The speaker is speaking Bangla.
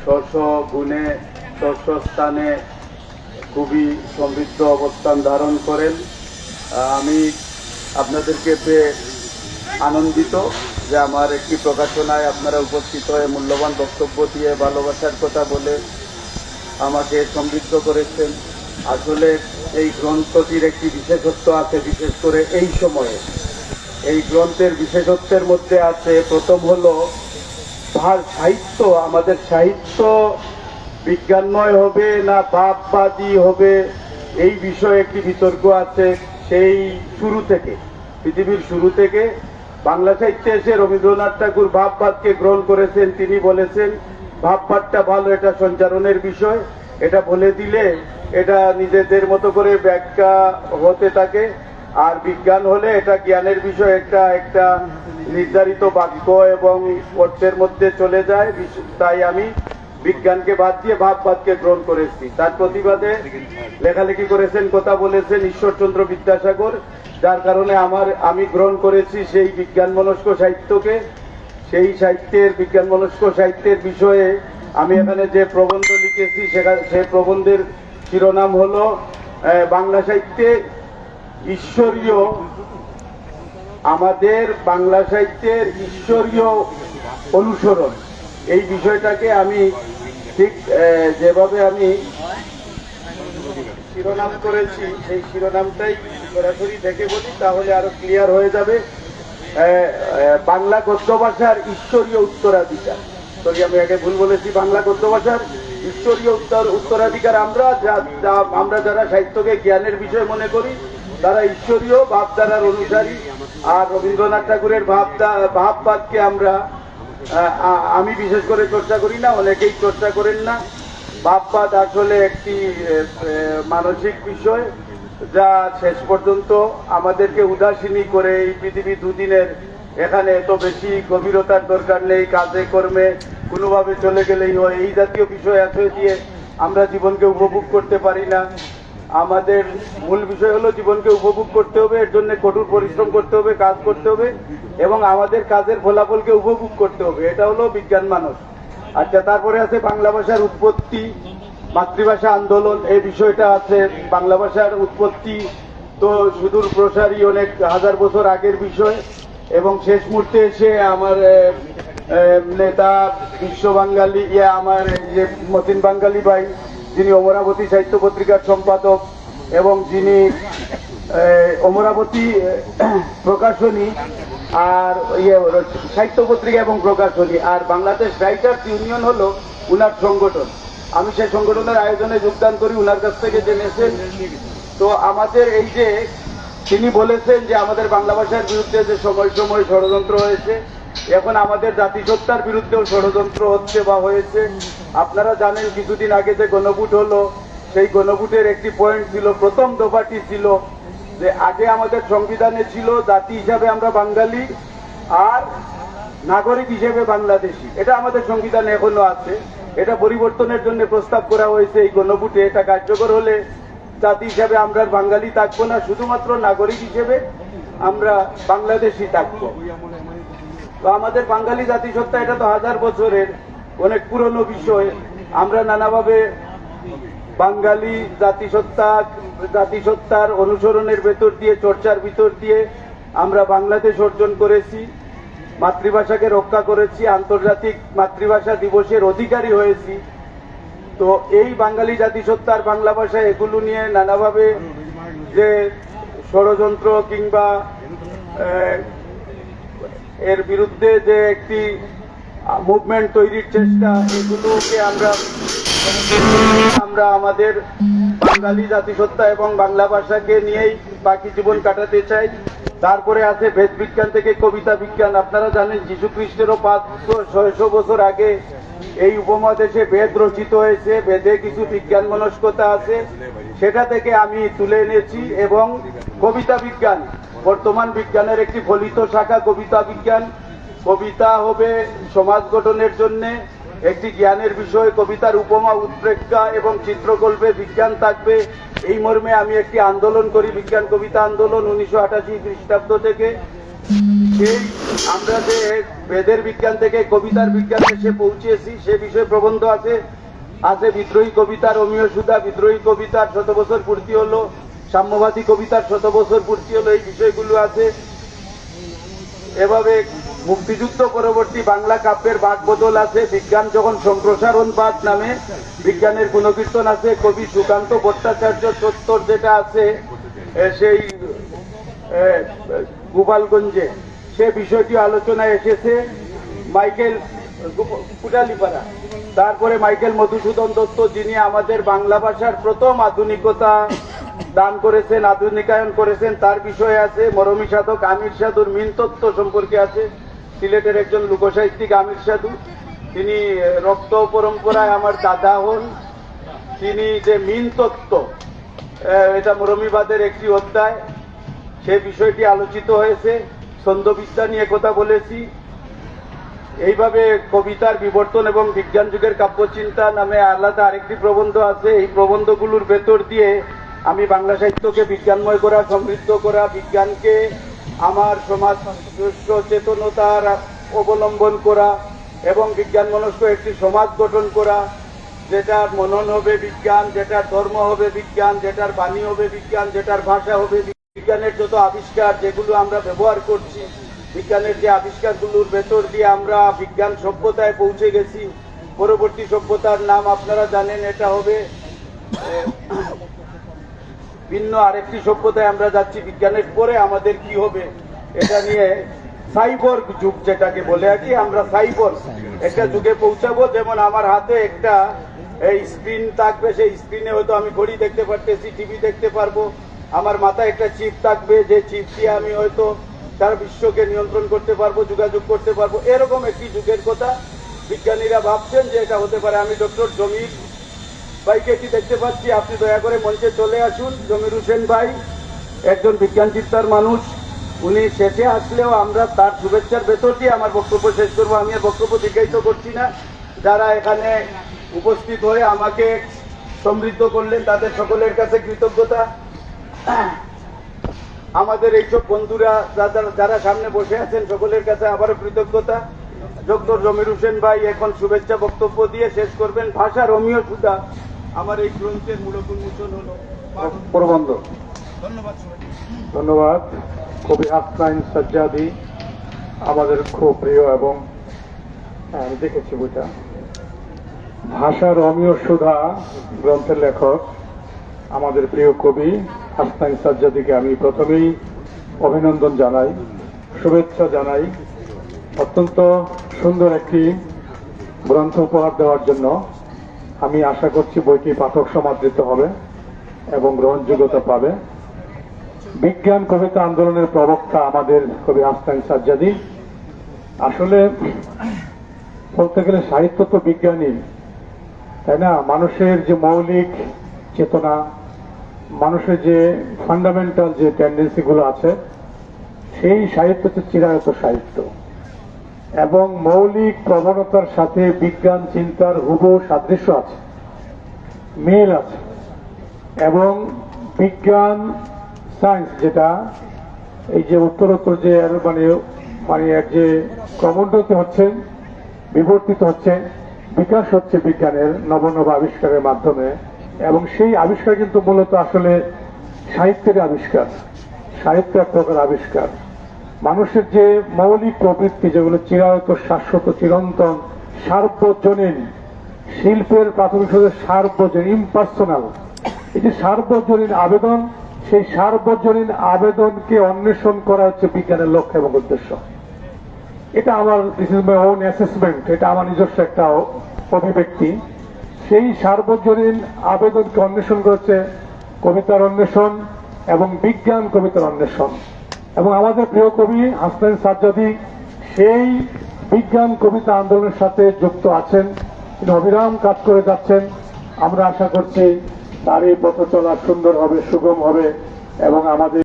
স্ব গুণে স্ব স্থানে খুবই সমৃদ্ধ অবস্থান ধারণ করেন। আমি আপনাদেরকে পেয়ে আনন্দিত যে আমার একটি প্রকাশনায় আপনারা উপস্থিত হয়ে মূল্যবান বক্তব্য দিয়ে ভালোবাসার কথা বলে আমাকে সমৃদ্ধ করেছেন। আসলে এই গ্রন্থটির একটি বিশেষত্ব আছে, বিশেষ করে এই সময়ে। এই গ্রন্থের বিশেষত্বের মধ্যে আছে, প্রথম হলো সাহিত্য। আমাদের সাহিত্য বিজ্ঞানময় হবে না ভাববাদী হবে, এই বিষয়ে একটি বিতর্ক আছে। সেই শুরু থেকে, পৃথিবীর শুরু থেকে বাংলা সাহিত্যে এসে রবীন্দ্রনাথ ঠাকুর ভাববাদকে গ্রহণ করেছেন। তিনি বলেছেন ভাববাদটা ভালো, এটা সঞ্চারণের বিষয়, এটা বলে দিলে এটা নিজেদের মতো করে ব্যাখ্যা হতে থাকে। আর বিজ্ঞান হলে এটা জ্ঞানের বিষয়, একটা নির্ধারিত বাক্য এবং অর্থের মধ্যে চলে যায়। তাই আমি বিজ্ঞানকে বাদ দিয়ে ভাববাদকে গ্রহণ করেছি। তার প্রতিবাদে লেখালেখি করেছেন, কথা বলেছেন ঈশ্বরচন্দ্র বিদ্যাসাগর, যার কারণে আমি গ্রহণ করেছি সেই বিজ্ঞান মনস্ক সাহিত্যকে। সেই সাহিত্যের বিজ্ঞান মনস্ক সাহিত্যের বিষয়ে আমি এখানে যে প্রবন্ধ লিখেছি সে প্রবন্ধের শিরোনাম হলো বাংলা সাহিত্যে ঈশ্বরীয়, আমাদের বাংলা সাহিত্যের ঈশ্বরীয় অনুসরণ। এই বিষয়টাকে আমি ঠিক যেভাবে আমি শিরোনাম করেছি সেই শিরোনামটাই সরাসরি দেখে বলি, তাহলে আরো ক্লিয়ার হয়ে যাবে। বাংলা গদ্য ভাষার ঈশ্বরীয় উত্তরাধিকার, আমি আগে ভুল বলেছি, বাংলা গদ্য ভাষার ঈশ্বরীয় উত্তরাধিকার। আমরা যারা সাহিত্যকে জ্ঞানের বিষয় মনে করি তারা ঈশ্বরীয় ভাবধারার অনুসারী। আর রবীন্দ্রনাথ ঠাকুরের ভাববাদকে আমি বিশেষ করে চর্চা করি না, অনেকেই চর্চা করেন না। ভাববাদ আসলে একটি মানসিক বিষয় যা শেষ পর্যন্ত আমাদেরকে উদাসীনী করে। এই পৃথিবী দুদিনের, এখানে এত বেশি গভীরতার দরকার নেই, কাজে কর্মে কোনোভাবে চলে গেলেই হয়, এই জাতীয় বিষয় আশ্রয় দিয়ে আমরা জীবনকে উপভোগ করতে পারি না। আমাদের মূল বিষয় হলো জীবনকে উপভোগ করতে হবে, এর জন্য কঠোর পরিশ্রম করতে হবে, কাজ করতে হবে এবং আমাদের কাজের ফলাফলকে উপভোগ করতে হবে। এটা হলো বিজ্ঞান মানুষ। আচ্ছা, তারপরে আছে বাংলা ভাষার উৎপত্তি, মাতৃভাষা আন্দোলন, এই বিষয়টা আছে। বাংলা ভাষার উৎপত্তি তো সুদূর প্রসারী, অনেক হাজার বছর আগের বিষয়। এবং শেষ মুহূর্তে এসে আমার নেতা বিশ্ব বাঙালি আমার যে মতিন বাঙালি ভাই, যিনি অমরাবতী সাহিত্য পত্রিকার সম্পাদক এবং যিনি অমরাবতী প্রকাশনী আর সাহিত্য পত্রিকা এবং প্রকাশনী, আর বাংলাদেশ রাইটার্স ইউনিয়ন হলো উনার সংগঠন। আমি সেই সংগঠনের আয়োজনে যোগদান করি, উনার কাছ থেকে জেনেছেন। তো আমাদের এই যে তিনি বলেছেন যে আমাদের বাংলা ভাষার বিরুদ্ধে যে সময় সময় ষড়যন্ত্র হয়েছে, এখন আমাদের জাতিসত্তার বিরুদ্ধেও ষড়যন্ত্র হচ্ছে বা হয়েছে। আপনারা জানেন কিছুদিন আগে যে গণভোট হলো, সেই গণভোটের একটি পয়েন্ট ছিল, প্রথম দফাটি ছিল যে আগে আমাদের সংবিধানে ছিল জাতি হিসাবে আমরা বাঙালি আর নাগরিক হিসেবে বাংলাদেশি। এটা আমাদের সংবিধানে এখনো আছে। এটা পরিবর্তনের জন্য প্রস্তাব করা হয়েছে এই গণভোটে। এটা কার্যকর হলে জাতি হিসাবে আমরা বাঙালি থাকবো না, শুধুমাত্র নাগরিক হিসেবে আমরা বাংলাদেশি থাকবো। তো আমাদের বাঙালি জাতিসত্তা, এটা তো হাজার বছরের অনেক পুরনো বিষয়। আমরা নানাভাবে বাঙালি জাতিসত্তার অনুসরণের ভেতর দিয়ে, চর্চার ভিতর দিয়ে আমরা বাংলাদেশ অর্জন করেছি, মাতৃভাষাকে রক্ষা করেছি, আন্তর্জাতিক মাতৃভাষা দিবসের অধিকারী হয়েছি। তো এই বাঙালি জাতিসত্তার বাংলা ভাষা, এগুলো নিয়ে নানাভাবে যে ষড়যন্ত্র কিংবা এর বিরুদ্ধে যে একটি মুভমেন্ট তৈরির চেষ্টা, এগুলোকে আমরা আমাদের বাঙালি জাতিসত্তা এবং বাংলা ভাষাকে নিয়েই বাকি জীবন কাটাতে চাই। তারপরে আছে বেদ বিজ্ঞান থেকে কবিতা বিজ্ঞান। আপনারা জানেন যীশু খ্রিস্টেরও 500-600 বছর আগে এই উপমহাদেশে বেদ রচিত হয়েছে। বেদে কিছু বিজ্ঞান মনস্কতা আছে, সেটা থেকে আমি তুলে এনেছি। এবং কবিতা বিজ্ঞান বর্তমান বিজ্ঞানের একটি ফলিত শাখা, কবিতা বিজ্ঞান। কবিতা হবে সমাজ গঠনের জন্য একটি জ্ঞানের বিষয়। কবিতার উপমা, উৎপ্রেক্ষা এবং চিত্রকল্পে বিজ্ঞান থাকবে, এই মর্মে আমি একটি আন্দোলন করি, বিজ্ঞান কবিতা আন্দোলন 1988 খ্রিস্টাব্দ থেকে। সেই আমরা যে বেদের বিজ্ঞান থেকে কবিতার বিজ্ঞানে এসে পৌঁছেছি সে বিষয়ে প্রবন্ধ আছে। আছে বিদ্রোহী কবিতার অমীয় সুধা, বিদ্রোহী কবিতার 100 বছর পূর্তি হলো, সাম্যবাদী কবিতার 100 বছর পূর্তি হলো, এই বিষয়গুলো আছে। এভাবে মুক্তিযুদ্ধ পরবর্তী বাংলা কাব্যের বাকবদল আছে। বিজ্ঞান যখন সম্প্রসারণবাদ নামে বিজ্ঞানের গুণকীর্তন আছে। কবি সুকান্ত ভট্টাচার্য চত্বর যেটা আছে সেই গোপালগঞ্জে, সে বিষয়টি আলোচনায় এসেছে। মাইকেল কুটালিপাড়া, তারপরে মাইকেল মধুসূদন দত্ত, যিনি আমাদের বাংলা ভাষার প্রথম আধুনিকতা দান করেছেন, আধুনিকায়ন করেছেন, তার বিষয়ে আছে। মরমী সাধক আমির সাধুর মিন তত্ত্ব সম্পর্কে আছে। সিলেটের একজন লোকসাহিত্যিক আমির সাধু, তিনি রক্ত পরম্পরায় আমার দাদা হন। তিনি যে মিন তত্ত্ব, এটা মরমীবাদের একটি অধ্যায়, সে বিষয়টি আলোচিত হয়েছে। ছন্দবিদ্যা নিয়ে কথা বলেছি। এইভাবে কবিতার বিবর্তন এবং বিজ্ঞান যুগের কাব্যচিন্তা নামে আলাদা আরেকটি প্রবন্ধ আছে। এই প্রবন্ধগুলোর ভেতর দিয়ে আমি বাংলা সাহিত্যকে বিজ্ঞানময় করা, সমৃদ্ধ করা, বিজ্ঞানকে আমার সমাজ সচেতনতার অবলম্বন করা এবং বিজ্ঞান মনস্ক একটি সমাজ গঠন করা, যেটার মনন হবে বিজ্ঞান, যেটার ধর্ম হবে বিজ্ঞান, যেটার বাণী হবে বিজ্ঞান, যেটার ভাষা হবে বিজ্ঞানের যত আবিষ্কার যেগুলো আমরা ব্যবহার করছি, বিজ্ঞানের যে আবিষ্কারগুলোর ভেতর দিয়ে আমরা বিজ্ঞান সভ্যতায় পৌঁছে গেছি। পরবর্তী সভ্যতার নাম আপনারা জানেন, এটা হবে ভিন্ন আরেকটি সভ্যতায় আমরা যাচ্ছি। বিজ্ঞানের পরে আমাদের কি হবে এটা নিয়ে সাইবর্গ যুগ যেটাকে বলে আর কি, আমরা সাইবর্গ একটা যুগে পৌঁছাবো। যেমন আমার হাতে একটা এই স্ক্রিন থাকবে, সেই স্ক্রিনে হয়তো আমি ঘড়ি দেখতে পারতেছি, টিভি দেখতে পারবো। আমার মাথায় একটা চিপ থাকবে, যে চিপ দিয়ে আমি হয়তো সারা বিশ্বকে নিয়ন্ত্রণ করতে পারবো, যোগাযোগ করতে পারবো। এরকম একটি যুগের কথা বিজ্ঞানীরা ভাবছেন যে এটা হতে পারে। আমি ডক্টর জমির ভাইকে কি দেখতে পাচ্ছি, আপনি দয়া করে মঞ্চে চলে আসুন। জমির হোসেন ভাই একজন বিজ্ঞান চিন্তার মানুষ, উনি শেষে আসলেও আমরা তার শুভেচ্ছার ভেতর দিয়ে আমার বক্তব্য শেষ করবো। আমি আর বক্তব্য দীর্ঘায়িত করছি না। যারা এখানে উপস্থিত হয়ে আমাকে সমৃদ্ধ করলেন তাদের সকলের কাছে কৃতজ্ঞতা। আমাদের এইসব বন্ধুরা যারা সামনে বসে আছেন সকলের কাছে আবারও কৃতজ্ঞতা। ডক্টর জমির হোসেন ভাই এখন শুভেচ্ছা বক্তব্য দিয়ে শেষ করবেন। ভাষার অমীয় সুধা আমার এই গ্রন্থের মূল উন্মোচন হলো প্রবন্ধ। ধন্যবাদ। ধন্যবাদ কবি হাসনাইন সাজ্জাদী, আমাদের খুব প্রিয় এবং আমি দেখেছি বইটা। ভাষার অমীয় সুধা গ্রন্থের লেখক আমাদের প্রিয় কবি হাসনাইন সাজ্জাদীকে আমি প্রথমেই অভিনন্দন জানাই, শুভেচ্ছা জানাই। অত্যন্ত সুন্দর একটি গ্রন্থ উপহার দেওয়ার জন্য আমি আশা করছি বইটি পাঠক সমাদৃত হবে এবং গ্রহণযোগ্যতা পাবে। বিজ্ঞান কবিতা আন্দোলনের প্রবক্তা আমাদের কবি হাসনাইন সাজ্জাদী। আসলে বলতে গেলে সাহিত্য তো বিজ্ঞানী, তাই না? মানুষের যে মৌলিক চেতনা, মানুষের যে ফান্ডামেন্টাল যে টেন্ডেন্সিগুলো আছে, সেই সাহিত্য হচ্ছে চিরায়ত সাহিত্য এবং মৌলিক প্রবণতার সাথে বিজ্ঞান চিন্তার হুবহু সাদৃশ্য আছে, মিল আছে। এবং বিজ্ঞান সায়েন্স যেটা এই যে উত্তরোত্তর যে মানে এক যে ক্রমোন্নতি হচ্ছে, বিবর্তিত হচ্ছে, বিকাশ হচ্ছে বিজ্ঞানের নব নব আবিষ্কারের মাধ্যমে, এবং সেই আবিষ্কার কিন্তু মূলত আসলে সাহিত্যের আবিষ্কার, সাহিত্য এক প্রকার আবিষ্কার। মানুষের যে মৌলিক প্রবৃত্তি যেগুলো চিরায়ত, শাশ্বত, চিরন্তন, সার্বজনীন, শিল্পের প্রাথমিক সার্বজনীন, ইম্পার্সোনাল, এই যে সার্বজনীন আবেদন, সেই সার্বজনীন আবেদনকে অন্বেষণ করা হচ্ছে বিজ্ঞানের লক্ষ্য এবং উদ্দেশ্য। এটা আমার this is my own assessment, এটা আমার নিজস্ব একটা অভিব্যক্তি। সেই সার্বজনীন আবেদনকে অন্বেষণ করেছে কবিতার অন্বেষণ এবং বিজ্ঞান কবিতার অন্বেষণ। এবং আমাদের প্রিয় কবি হাসনাইন সাজ্জাদী সেই বিজ্ঞান কবিতা আন্দোলনের সাথে যুক্ত আছেন, তিনি অবিরাম কাজ করে যাচ্ছেন। আমরা আশা করছি তার এই পথ চলা সুন্দর হবে, সুগম হবে এবং আমাদের